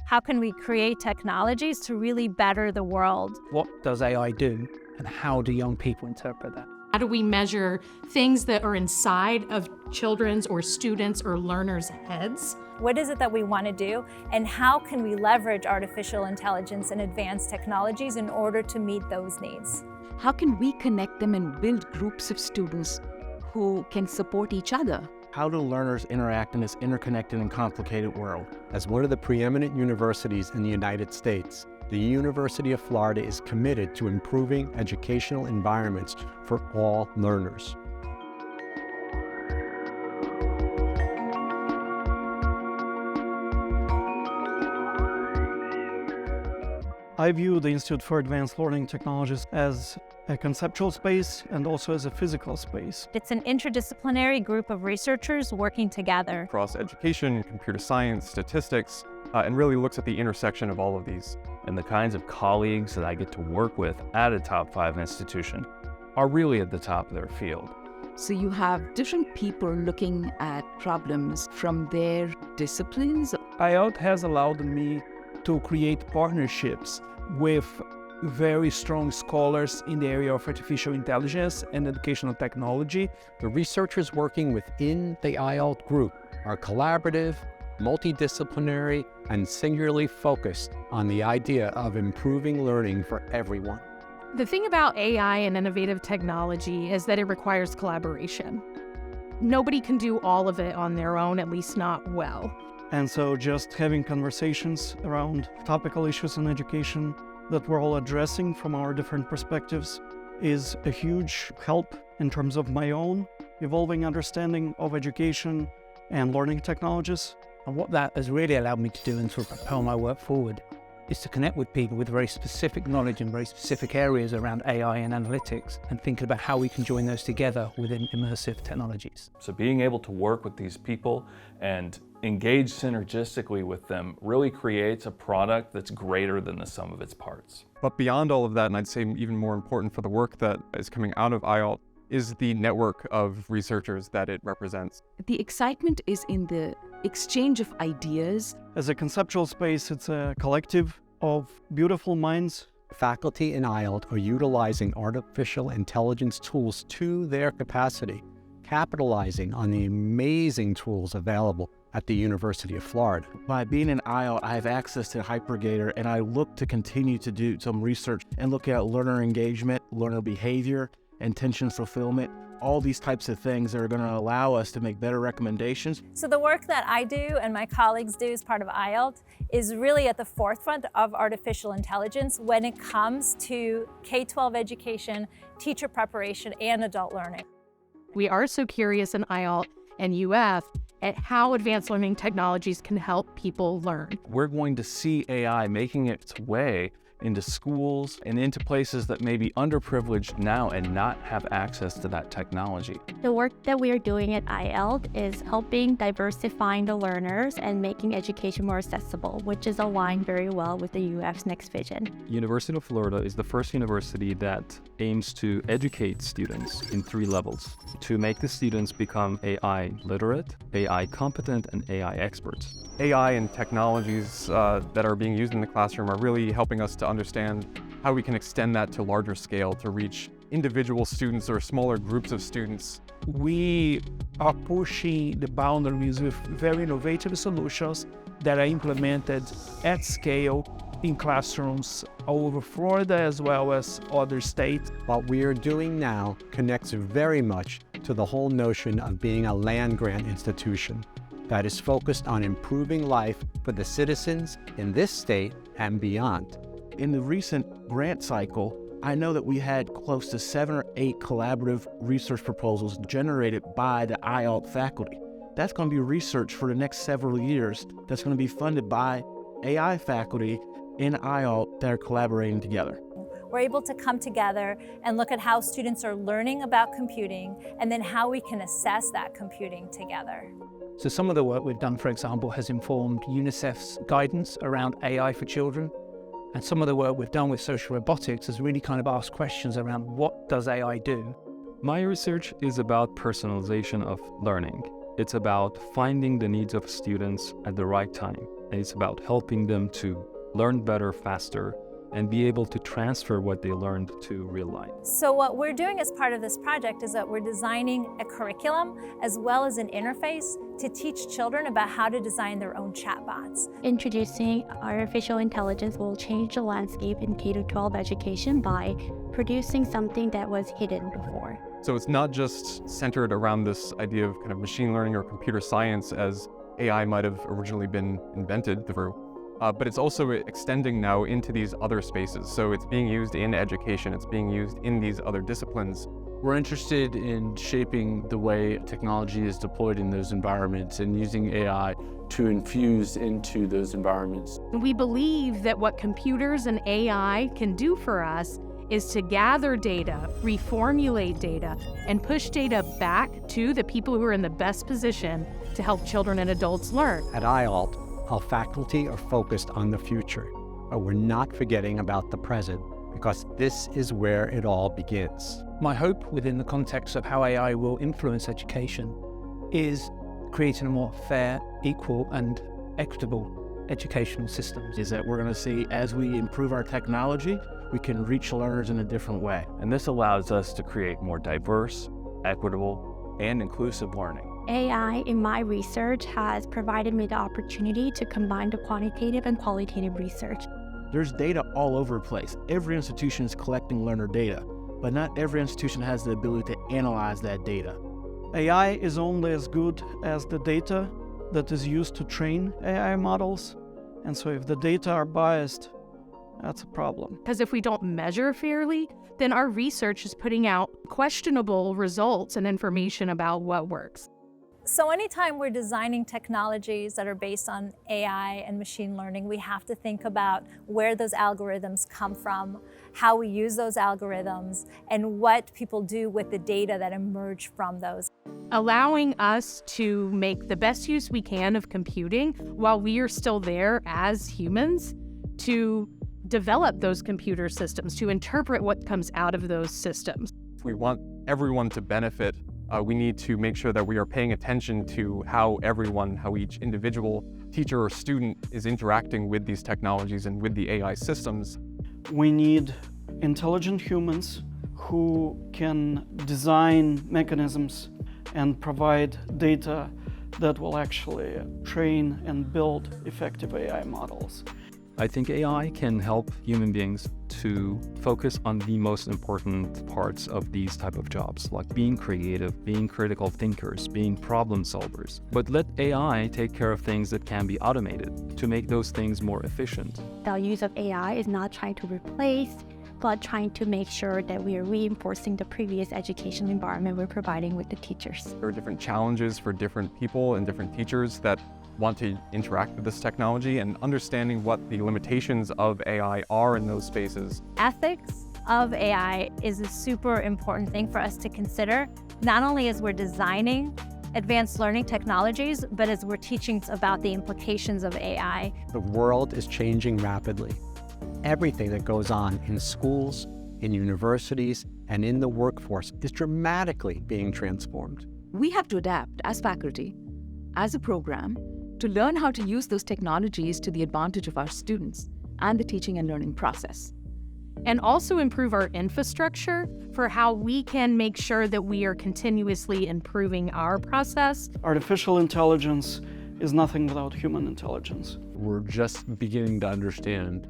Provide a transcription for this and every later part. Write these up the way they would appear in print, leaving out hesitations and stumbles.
How can we create technologies to really better the world? What does AI do, and how do young people interpret that? How do we measure things that are inside of children's or students' or learners' heads? What is it that we want to do, and how can we leverage artificial intelligence and advanced technologies in order to meet those needs? How can we connect them and build groups of students who can support each other? How do learners interact in this interconnected and complicated world? As one of the preeminent universities in the United States, the University of Florida is committed to improving educational environments for all learners. I view the Institute for Advanced Learning Technologies as a conceptual space and also as a physical space. It's an interdisciplinary group of researchers working together across education, computer science, statistics, and really looks at the intersection of all of these. And the kinds of colleagues that I get to work with at a top 5 institution are really at the top of their field. So you have different people looking at problems from their disciplines. IALT has allowed me to create partnerships with very strong scholars in the area of artificial intelligence and educational technology. The researchers working within the IALT group are collaborative, multidisciplinary, and singularly focused on the idea of improving learning for everyone. The thing about AI and innovative technology is that it requires collaboration. Nobody can do all of it on their own, at least not well. And so just having conversations around topical issues in education that we're all addressing from our different perspectives is a huge help in terms of my own evolving understanding of education and learning technologies. And what that has really allowed me to do and sort of propel my work forward is to connect with people with very specific knowledge in very specific areas around AI and analytics, and thinking about how we can join those together within immersive technologies. So being able to work with these people and engage synergistically with them really creates a product that's greater than the sum of its parts. But beyond all of that, and I'd say even more important for the work that is coming out of IALT, is the network of researchers that it represents. The excitement is in the exchange of ideas. As a conceptual space, it's a collective of beautiful minds. Faculty in IALT are utilizing artificial intelligence tools to their capacity, capitalizing on the amazing tools available at the University of Florida. By being in IALT, I have access to HyperGator, and I look to continue to do some research and look at learner engagement, learner behavior, intention fulfillment, all these types of things that are going to allow us to make better recommendations. So the work that I do and my colleagues do as part of IALT is really at the forefront of artificial intelligence when it comes to K-12 education, teacher preparation, and adult learning. We are so curious in IALT and UF at how advanced learning technologies can help people learn. We're going to see AI making its way into schools and into places that may be underprivileged now and not have access to that technology. The work that we are doing at IALT is helping diversifying the learners and making education more accessible, which is aligned very well with the UF's next vision. University of Florida is the first university that aims to educate students in 3 levels to make the students become AI literate, AI competent, and AI experts. AI and technologies that are being used in the classroom are really helping us to understand how we can extend that to larger scale to reach individual students or smaller groups of students. We are pushing the boundaries with very innovative solutions that are implemented at scale in classrooms all over Florida as well as other states. What we are doing now connects very much to the whole notion of being a land-grant institution that is focused on improving life for the citizens in this state and beyond. In the recent grant cycle, I know that we had close to 7 or 8 collaborative research proposals generated by the IALT faculty. That's going to be research for the next several years that's going to be funded by AI faculty in IALT that are collaborating together. We're able to come together and look at how students are learning about computing and then how we can assess that computing together. So some of the work we've done, for example, has informed UNICEF's guidance around AI for children. And some of the work we've done with social robotics has really kind of asked questions around what does AI do? My research is about personalization of learning. It's about finding the needs of students at the right time. and it's about helping them to learn better, faster, and be able to transfer what they learned to real life. So what we're doing as part of this project is that we're designing a curriculum as well as an interface to teach children about how to design their own chatbots. Introducing artificial intelligence will change the landscape in K-12 education by producing something that was hidden before. So it's not just centered around this idea of kind of machine learning or computer science as AI might have originally been invented through, but it's also extending now into these other spaces. So it's being used in education, it's being used in these other disciplines. We're interested in shaping the way technology is deployed in those environments and using AI to infuse into those environments. We believe that what computers and AI can do for us is to gather data, reformulate data, and push data back to the people who are in the best position to help children and adults learn. At IALT, our faculty are focused on the future, but we're not forgetting about the present because this is where it all begins. My hope within the context of how AI will influence education is creating a more fair, equal, and equitable educational system. Is that we're going to see as we improve our technology, we can reach learners in a different way. And this allows us to create more diverse, equitable, and inclusive learning. AI in my research has provided me the opportunity to combine the quantitative and qualitative research. There's data all over the place. Every institution is collecting learner data, but not every institution has the ability to analyze that data. AI is only as good as the data that is used to train AI models. And so if the data are biased, that's a problem. Because if we don't measure fairly, then our research is putting out questionable results and information about what works. So anytime we're designing technologies that are based on AI and machine learning, we have to think about where those algorithms come from, how we use those algorithms, and what people do with the data that emerge from those. Allowing us to make the best use we can of computing while we are still there as humans to develop those computer systems, to interpret what comes out of those systems. If we want everyone to benefit, we need to make sure that we are paying attention to how each individual teacher or student is interacting with these technologies and with the AI systems. We need intelligent humans who can design mechanisms and provide data that will actually train and build effective AI models. I think AI can help human beings to focus on the most important parts of these type of jobs, like being creative, being critical thinkers, being problem solvers. But let AI take care of things that can be automated to make those things more efficient. The use of AI is not trying to replace, but trying to make sure that we are reinforcing the previous education environment we're providing with the teachers. There are different challenges for different people and different teachers that want to interact with this technology, and understanding what the limitations of AI are in those spaces. Ethics of AI is a super important thing for us to consider, not only as we're designing advanced learning technologies, but as we're teaching about the implications of AI. The world is changing rapidly. Everything that goes on in schools, in universities, and in the workforce is dramatically being transformed. We have to adapt as faculty, as a program, to learn how to use those technologies to the advantage of our students and the teaching and learning process. And also improve our infrastructure for how we can make sure that we are continuously improving our process. Artificial intelligence is nothing without human intelligence. We're just beginning to understand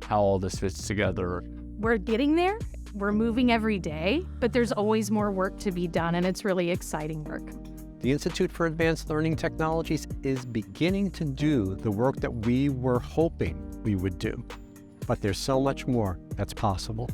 how all this fits together. We're getting there. We're moving every day, but there's always more work to be done, and it's really exciting work. The Institute for Advanced Learning Technologies is beginning to do the work that we were hoping we would do. But there's so much more that's possible.